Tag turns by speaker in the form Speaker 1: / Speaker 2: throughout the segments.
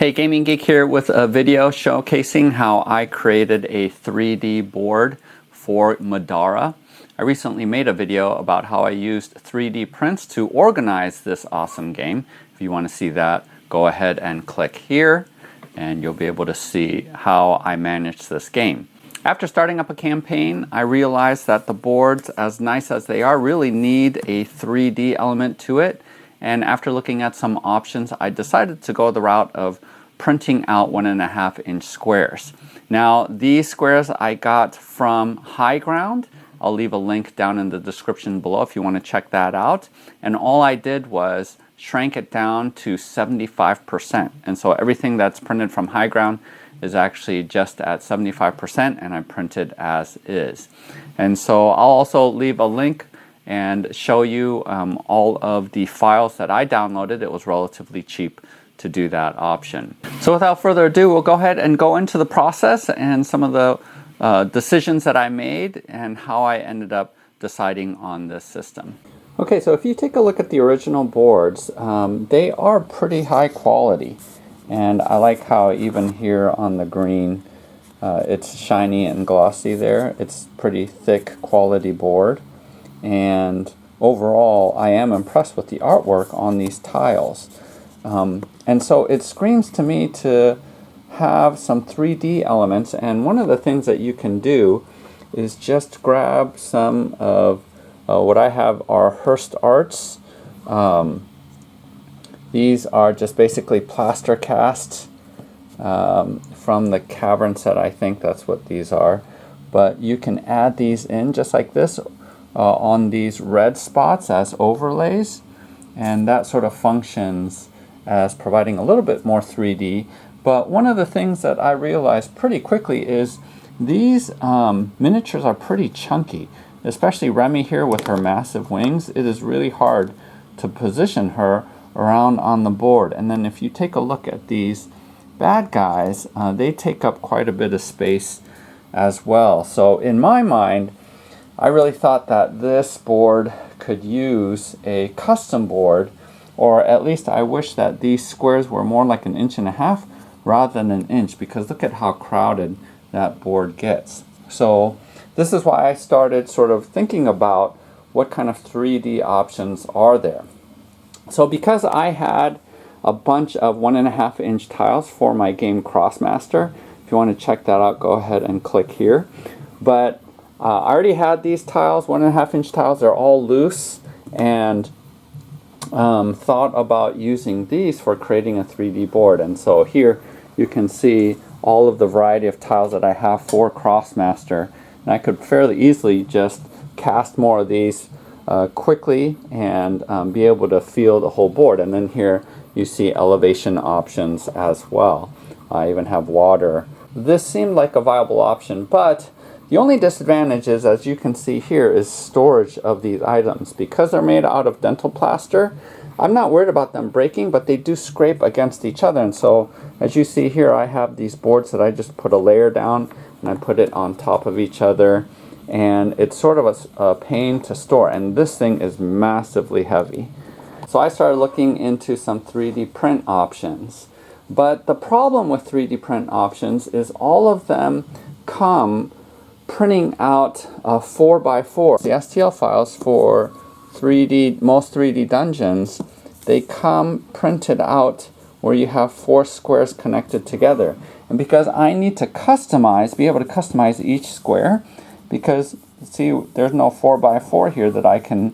Speaker 1: Hey, Gaming Geek here with a video showcasing how I created a 3D board for Middara. I recently made a video about how I used 3D prints to organize this awesome game. If you want to see that, go ahead and click here and you'll be able to see how I managed this game. After starting up a campaign, I realized that the boards, as nice as they are, really need a 3D element to it. And after looking at some options, I decided to go the route of printing out 1.5-inch squares. Now, these squares I got from Highground. I'll leave a link down in the description below if you want to check that out. And all I did was shrank it down to 75%. And so everything that's printed from Highground is actually just at 75%, and I printed as is. And so I'll also leave a link and show you all of the files that I downloaded. It was relatively cheap to do that option. So without further ado, we'll go ahead and go into the process and some of the decisions that I made and how I ended up deciding on this system. Okay, so if you take a look at the original boards, they are pretty high quality. And I like how even here on the green, it's shiny and glossy there. It's pretty thick quality board. And overall, I am impressed with the artwork on these tiles. And so it screams to me to have some 3D elements. And one of the things that you can do is just grab some of what I have are Hearst Arts. These are just basically plaster casts from the cavern set. I think that's what these are. But you can add these in just like this on these red spots as overlays. And that sort of functions as providing a little bit more 3D. But one of the things that I realized pretty quickly is these miniatures are pretty chunky. Especially Remy here with her massive wings. It is really hard to position her around on the board. And then if you take a look at these bad guys, they take up quite a bit of space as well. So in my mind, I really thought that this board could use a custom board, or at least I wish that these squares were more like 1.5 inches rather than 1 inch, because look at how crowded that board gets. So this is why I started sort of thinking about what kind of 3D options are there. So because I had a bunch of 1.5-inch tiles for my game Crossmaster, if you want to check that out, go ahead and click here. But I already had these tiles, 1.5-inch tiles. They're all loose, and thought about using these for creating a 3D board. And so here you can see all of the variety of tiles that I have for Crossmaster. And I could fairly easily just cast more of these quickly and be able to feel the whole board. And then here you see elevation options as well. I even have water. This seemed like a viable option, but the only disadvantage is, as you can see here, is storage of these items. Because they're made out of dental plaster, I'm not worried about them breaking, but they do scrape against each other. And so as you see here, I have these boards that I just put a layer down and I put it on top of each other. And it's sort of a pain to store. And this thing is massively heavy. So I started looking into some 3D print options. But the problem with 3D print options is all of them come printing out 4x4. The STL files for most 3D dungeons, they come printed out where you have 4 squares connected together. And because I need to be able to customize each square, because see, there's no 4x4 here that I can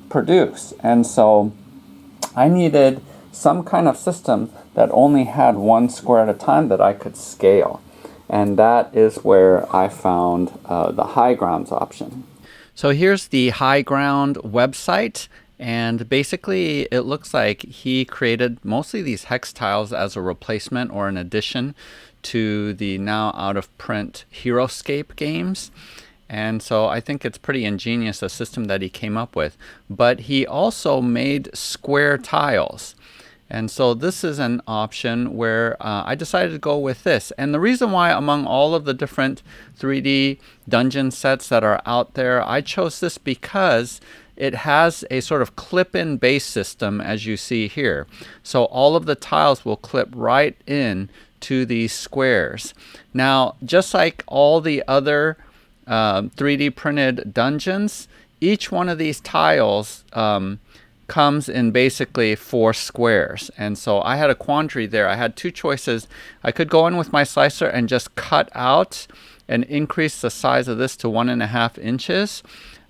Speaker 1: produce. And so I needed some kind of system that only had 1 square at a time that I could scale. And that is where I found the Highgrounds option. So here's the Highground website. And basically, it looks like he created mostly these hex tiles as a replacement or an addition to the now out-of-print Heroscape games. And so I think it's pretty ingenious, a system that he came up with. But he also made square tiles. And so this is an option where I decided to go with this. And the reason why among all of the different 3D dungeon sets that are out there, I chose this because it has a sort of clip-in base system, as you see here. So all of the tiles will clip right in to these squares. Now, just like all the other 3D printed dungeons, each one of these tiles comes in basically 4 squares. And so I had a quandary there. I had 2 choices. I could go in with my slicer and just cut out and increase the size of this to 1.5 inches.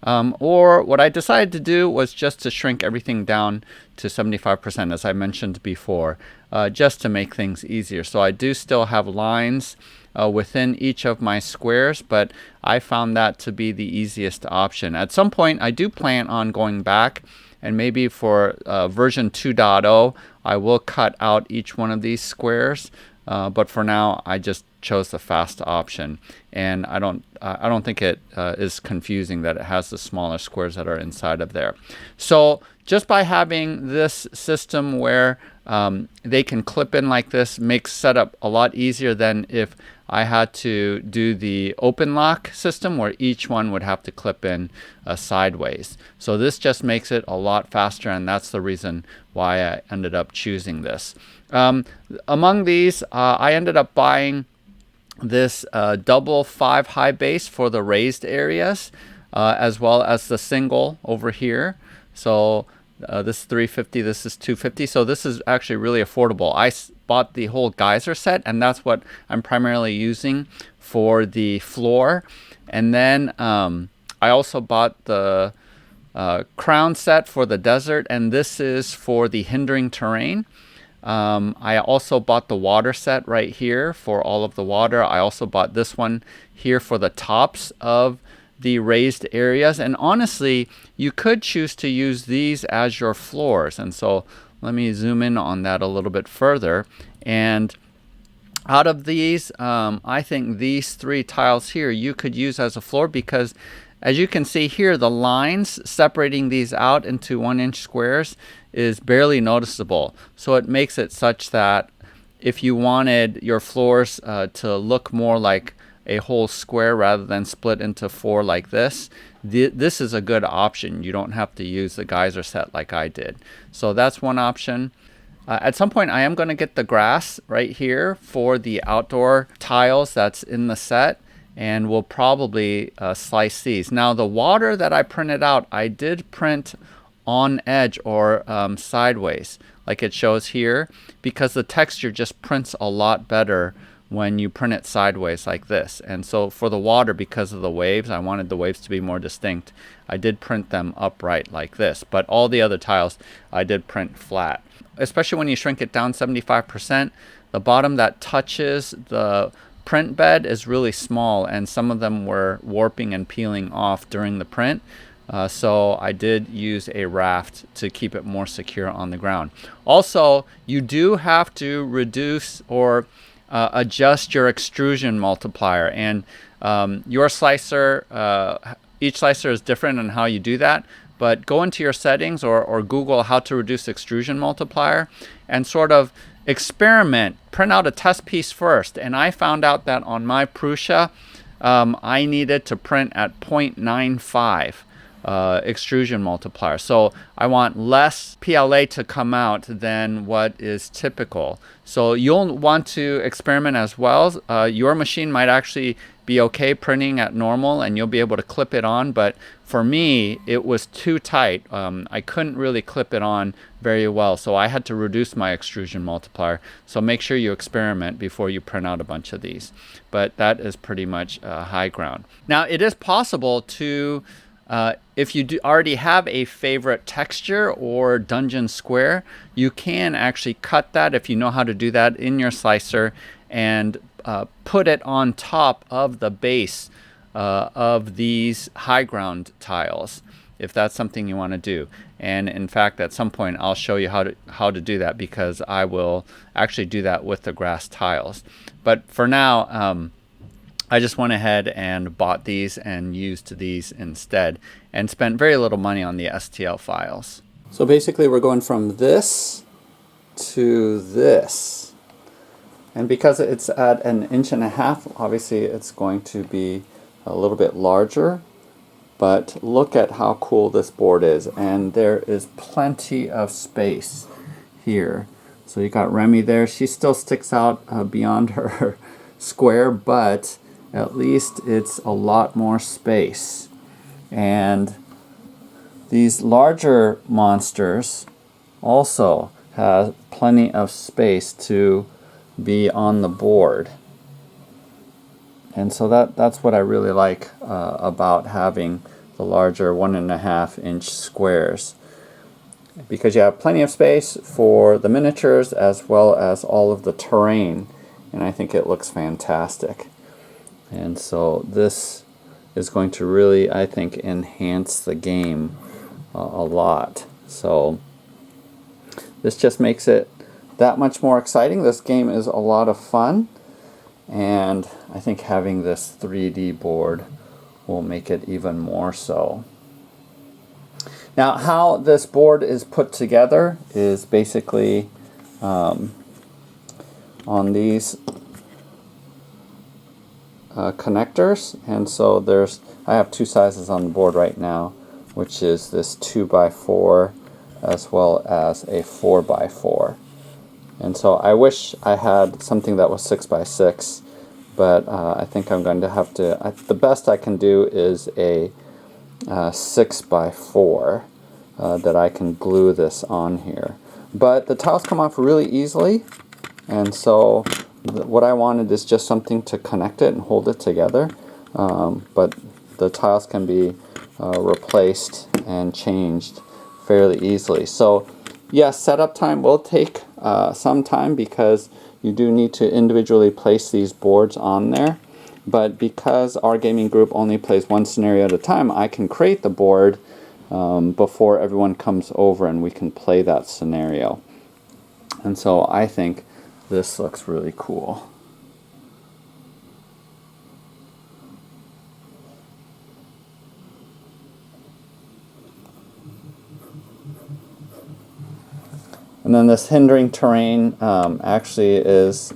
Speaker 1: Or what I decided to do was just to shrink everything down to 75%, as I mentioned before, just to make things easier. So I do still have lines within each of my squares, but I found that to be the easiest option. At some point, I do plan on going back, and maybe for version 2.0, I will cut out each one of these squares. But for now, I just chose the fast option, and I don't think it is confusing that it has the smaller squares that are inside of there. So just by having this system where they can clip in like this makes setup a lot easier than if I had to do the open lock system where each one would have to clip in sideways. So this just makes it a lot faster, and that's the reason why I ended up choosing this. Among these, I ended up buying this double 5 high base for the raised areas, as well as the single over here. So this is $350, this is $250. So this is actually really affordable. I bought the whole geyser set, and that's what I'm primarily using for the floor. And then I also bought the crown set for the desert, and this is for the hindering terrain. I also bought the water set right here for all of the water. I also bought this one here for the tops of the raised areas. And honestly, you could choose to use these as your floors. And so let me zoom in on that a little bit further. And out of these, I think these 3 tiles here you could use as a floor, because as you can see here, the lines separating these out into 1-inch squares is barely noticeable. So it makes it such that if you wanted your floors to look more like a whole square rather than split into 4 like this, this is a good option. You don't have to use the geyser set like I did. So that's one option. At some point, I am going to get the grass right here for the outdoor tiles that's in the set, and we'll probably slice these. Now, the water that I printed out, I did print on edge or sideways, like it shows here, because the texture just prints a lot better when you print it sideways like this. And so for the water, because of the waves, I wanted the waves to be more distinct. I did print them upright like this, but all the other tiles I did print flat. Especially when you shrink it down 75%, the bottom that touches the print bed is really small, and some of them were warping and peeling off during the print. So I did use a raft to keep it more secure on the ground. Also, you do have to reduce or adjust your extrusion multiplier, and your slicer, each slicer is different in how you do that, but go into your settings or Google how to reduce extrusion multiplier and sort of experiment, print out a test piece first. And I found out that on my Prusa, I needed to print at 0.95 extrusion multiplier. So I want less PLA to come out than what is typical. So you'll want to experiment as well. Your machine might actually be okay printing at normal and you'll be able to clip it on, but for me it was too tight. I couldn't really clip it on very well, so I had to reduce my extrusion multiplier. So make sure you experiment before you print out a bunch of these, but that is pretty much high ground. Now it is possible to if you already have a favorite texture or dungeon square, you can actually cut that, if you know how to do that, in your slicer and put it on top of the base of these high ground tiles, if that's something you want to do. And in fact, at some point I'll show you how to do that, because I will actually do that with the grass tiles. But for now, I just went ahead and bought these and used these instead and spent very little money on the STL files. So basically we're going from this to this. And because it's at 1.5 inches, obviously it's going to be a little bit larger. But look at how cool this board is, and there is plenty of space here. So you got Remy there. She still sticks out beyond her square, but at least it's a lot more space. And these larger monsters also have plenty of space to be on the board. And so that's what I really like about having the larger 1.5-inch squares, because you have plenty of space for the miniatures as well as all of the terrain, and I think it looks fantastic. And so this is going to really, I think, enhance the game a lot. So this just makes it that much more exciting. This game is a lot of fun. And I think having this 3D board will make it even more so. Now, how this board is put together is basically on these connectors. And so I have 2 sizes on the board right now, which is this 2x4 as well as a 4x4. And so I wish I had something that was 6x6, but I think I'm going to have to, the best I can do is a 6x4 that I can glue this on here. But the tiles come off really easily, and so what I wanted is just something to connect it and hold it together. But the tiles can be replaced and changed fairly easily. So yes, setup time will take some time because you do need to individually place these boards on there. But because our gaming group only plays one scenario at a time, I can create the board before everyone comes over and we can play that scenario. And so I think this looks really cool. And then this hindering terrain actually is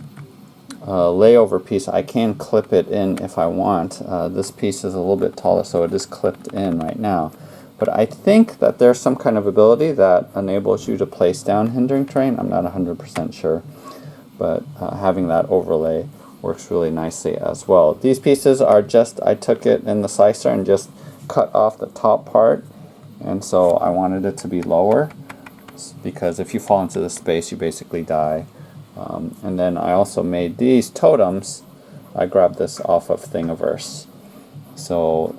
Speaker 1: a layover piece. I can clip it in if I want. This piece is a little bit taller, so it is clipped in right now. But I think that there's some kind of ability that enables you to place down hindering terrain. I'm not 100% sure, but having that overlay works really nicely as well. These pieces are just, I took it in the slicer and just cut off the top part, and so I wanted it to be lower, because if you fall into the space, you basically die. And then I also made these totems. I grabbed this off of Thingiverse. So,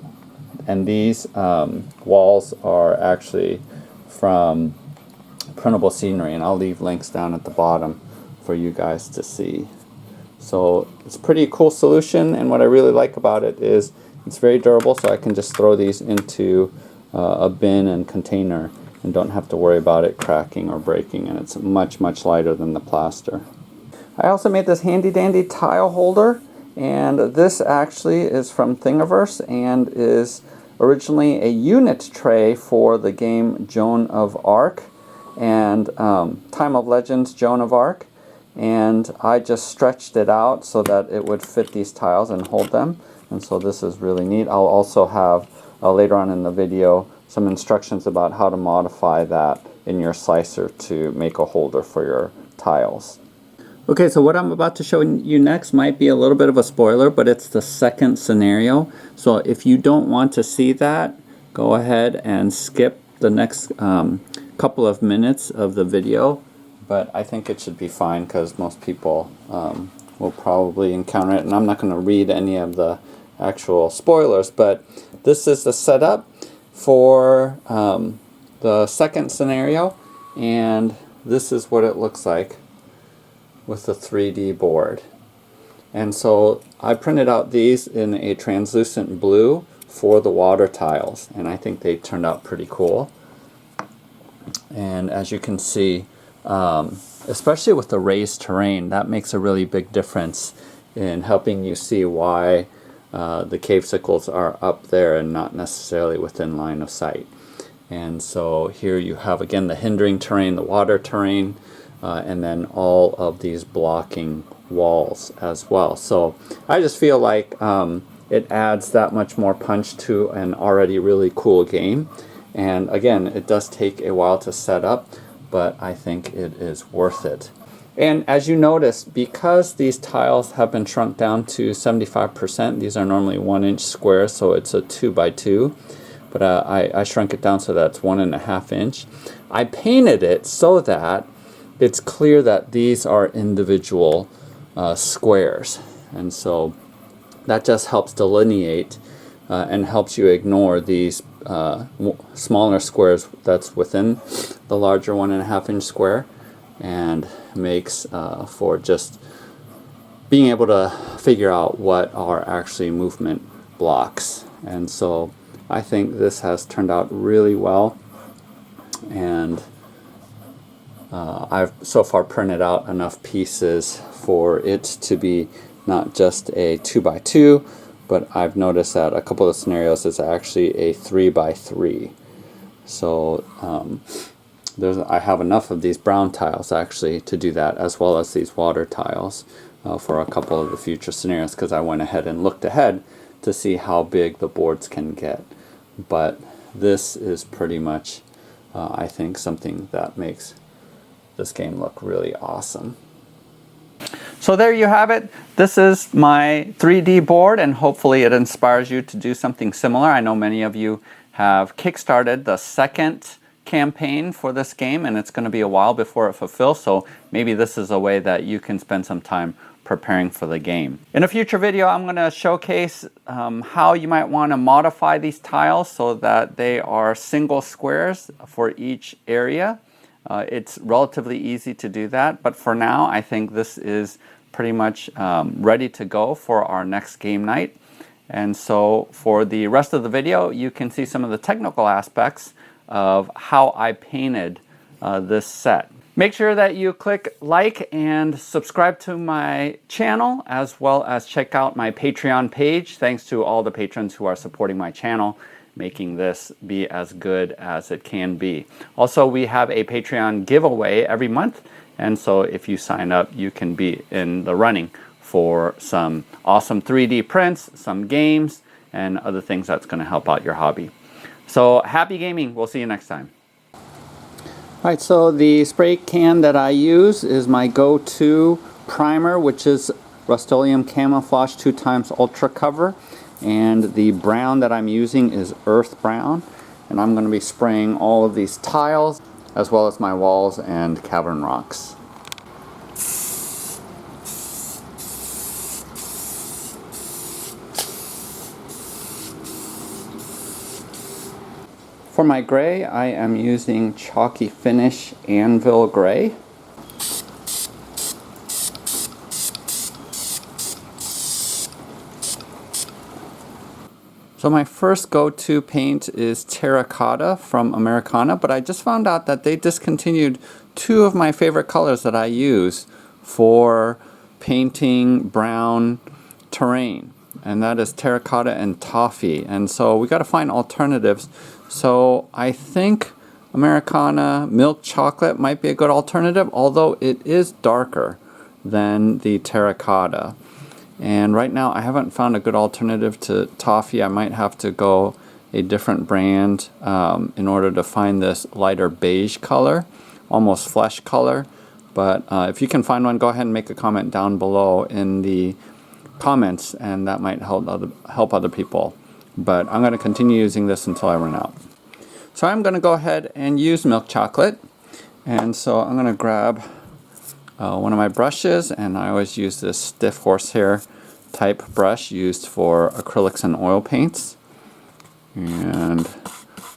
Speaker 1: and these walls are actually from printable scenery, and I'll leave links down at the bottom for you guys to see. So it's a pretty cool solution, and what I really like about it is it's very durable, so I can just throw these into a bin and container and don't have to worry about it cracking or breaking, and it's much lighter than the plaster. I also made this handy dandy tile holder, and this actually is from Thingiverse and is originally a unit tray for the game Joan of Arc and Time of Legends Joan of Arc, and I just stretched it out so that it would fit these tiles and hold them, and so this is really neat. I'll also have later on in the video some instructions about how to modify that in your slicer to make a holder for your tiles. Okay, so what I'm about to show you next might be a little bit of a spoiler, but it's the second scenario. So if you don't want to see that, go ahead and skip the next couple of minutes of the video. But I think it should be fine because most people will probably encounter it. And I'm not going to read any of the actual spoilers, but this is the setup for the second scenario, and this is what it looks like with the 3D board. And so I printed out these in a translucent blue for the water tiles, and I think they turned out pretty cool. And as you can see, especially with the raised terrain, that makes a really big difference in helping you see why the cave sickles are up there and not necessarily within line of sight. And so here you have again the hindering terrain, the water terrain. and then all of these blocking walls as well. So I just feel like it adds that much more punch to an already really cool game. And again, it does take a while to set up, but I think it is worth it. And as you notice, because these tiles have been shrunk down to 75%, these are normally 1-inch squares, so it's a 2x2. But I shrunk it down so that's 1.5 inch. I painted it so that it's clear that these are individual squares. And so that just helps delineate and helps you ignore these smaller squares that's within the larger 1.5 inch square, and makes for just being able to figure out what are actually movement blocks. And so I think this has turned out really well, and I've so far printed out enough pieces for it to be not just a 2x2, but I've noticed that a couple of scenarios is actually a 3x3. So I have enough of these brown tiles actually to do that, as well as these water tiles for a couple of the future scenarios, because I went ahead and looked ahead to see how big the boards can get. But this is pretty much, I think, something that makes this game look really awesome. So there you have it. This is my 3D board, and hopefully it inspires you to do something similar. I know many of you have kickstarted the second campaign for this game, and it's going to be a while before it fulfills, so maybe this is a way that you can spend some time preparing for the game. In a future video, I'm going to showcase how you might want to modify these tiles so that they are single squares for each area. It's relatively easy to do that, but for now I think this is pretty much ready to go for our next game night. And so for the rest of the video, you can see some of the technical aspects of how I painted this set. Make sure that you click like and subscribe to my channel, as well as check out my Patreon page. Thanks to all the patrons who are supporting my channel, making this be as good as it can be. Also, we have a Patreon giveaway every month, and so if you sign up, you can be in the running for some awesome 3D prints, some games, and other things that's going to help out your hobby. So happy gaming. We'll see you next time. Alright, so the spray can that I use is my go-to primer, which is Rust-Oleum Camouflage 2x Ultra Cover. And the brown that I'm using is Earth Brown. And I'm going to be spraying all of these tiles, as well as my walls and cavern rocks. For my gray, I am using Chalky Finish Anvil Gray. So my first go-to paint is Terracotta from Americana, but I just found out that they discontinued two of my favorite colors that I use for painting brown terrain, and that is Terracotta and Toffee. And so we got to find alternatives. So I think Americana Milk Chocolate might be a good alternative, although it is darker than the Terracotta. And right now I haven't found a good alternative to Toffee. I might have to go a different brand in order to find this lighter beige color, almost flesh color. But if you can find one, go ahead and make a comment down below in the comments, and that might help other people. But I'm going to continue using this until I run out. So I'm going to go ahead and use milk chocolate. And so I'm going to grab one of my brushes, and I always use this stiff horsehair type brush used for acrylics and oil paints. And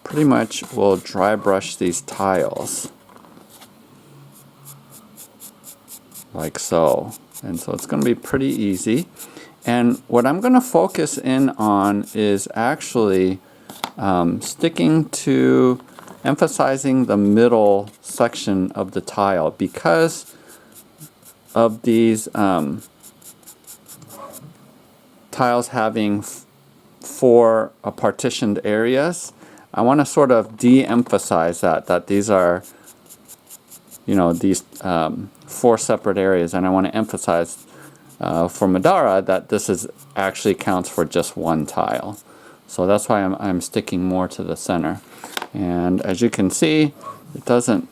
Speaker 1: pretty much we'll dry brush these tiles like so. And so it's going to be pretty easy. And what I'm going to focus in on is actually sticking to emphasizing the middle section of the tile, because of these tiles having four partitioned areas. I want to sort of de-emphasize that these are you know, these 4 separate areas, and I want to emphasize for Middara that this is actually counts for just 1 tile. So that's why I'm sticking more to the center. And as you can see, it doesn't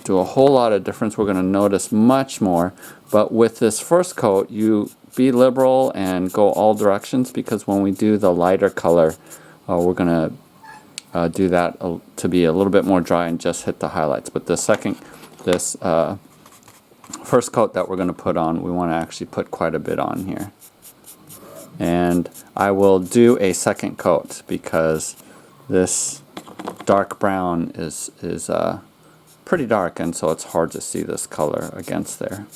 Speaker 1: do a whole lot of difference. We're going to notice much more. But with this first coat, you be liberal and go all directions, because when we do the lighter color, we're going to do that to be a little bit more dry and just hit the highlights. But this first coat that we're going to put on, we want to actually put quite a bit on here. And I will do a second coat because this dark brown is pretty dark, and so it's hard to see this color against there.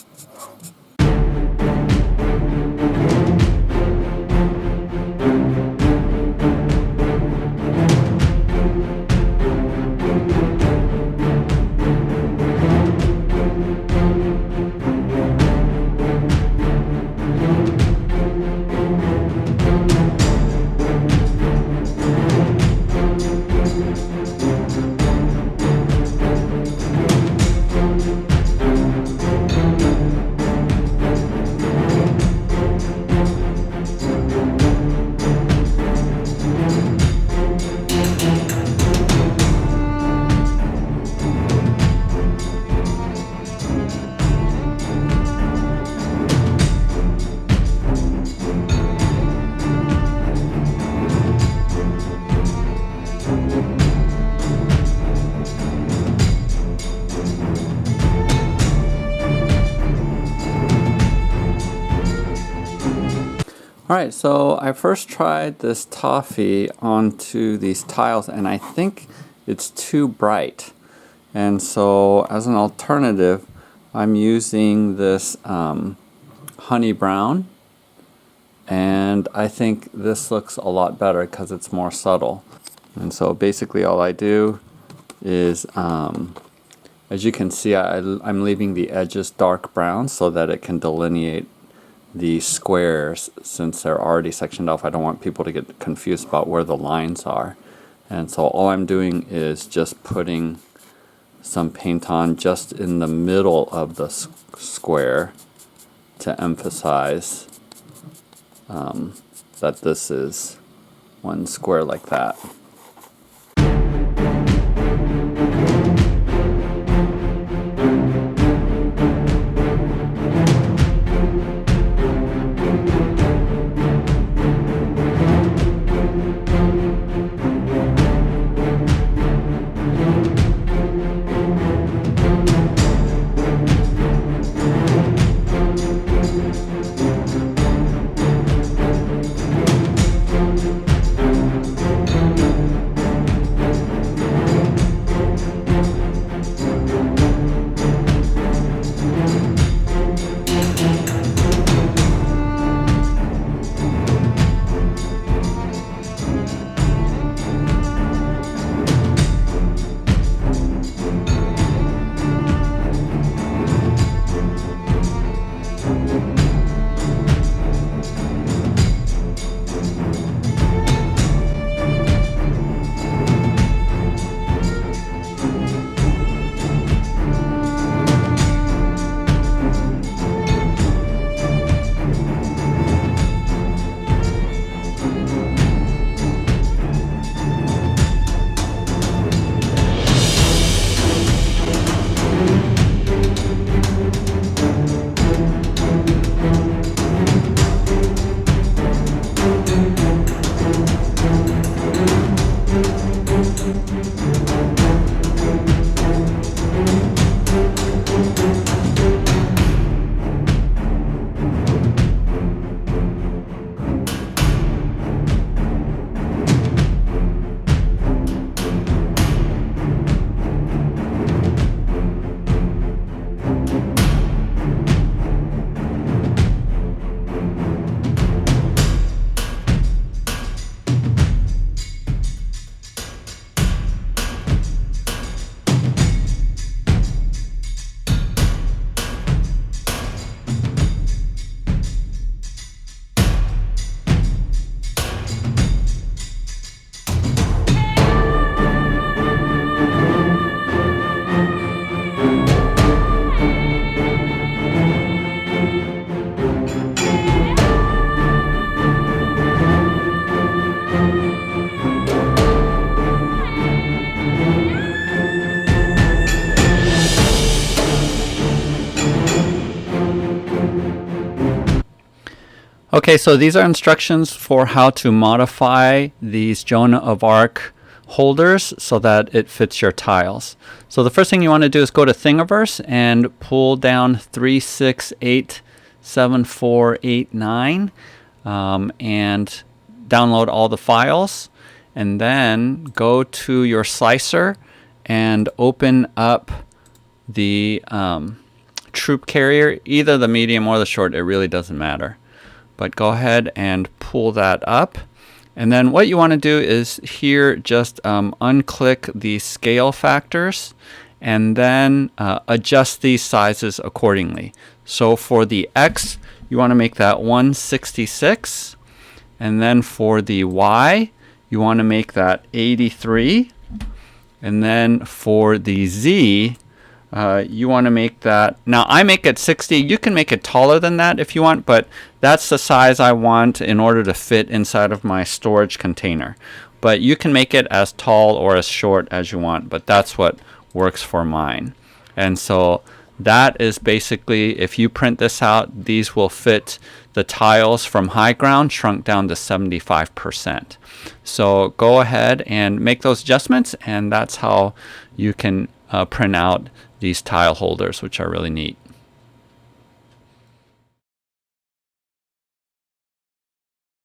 Speaker 1: Alright, so I first tried this toffee onto these tiles, and I think it's too bright. And so as an alternative, I'm using this honey brown, and I think this looks a lot better because it's more subtle. And so basically all I do is, as you can see, I'm leaving the edges dark brown so that it can delineate the squares. Since they're already sectioned off, I don't want people to get confused about where the lines are. And so all I'm doing is just putting some paint on just in the middle of the square to emphasize that this is one square like that. Okay, so these are instructions for how to modify these Joan of Arc holders so that it fits your tiles. So the first thing you want to do is go to Thingiverse and pull down 3687489 and download all the files, and then go to your slicer and open up the troop carrier, either the medium or the short, it really doesn't matter. But go ahead and pull that up. And then what you want to do is here just unclick the scale factors and then adjust these sizes accordingly. So for the X, you want to make that 166. And then for the Y, you want to make that 83. And then for the Z, you want to make that, now I make it 60. You can make it taller than that if you want, but that's the size I want in order to fit inside of my storage container. But you can make it as tall or as short as you want, but that's what works for mine. And so that is basically, if you print this out, these will fit the tiles from Highground shrunk down to 75%. So go ahead and make those adjustments, and that's how you can print out these tile holders, which are really neat.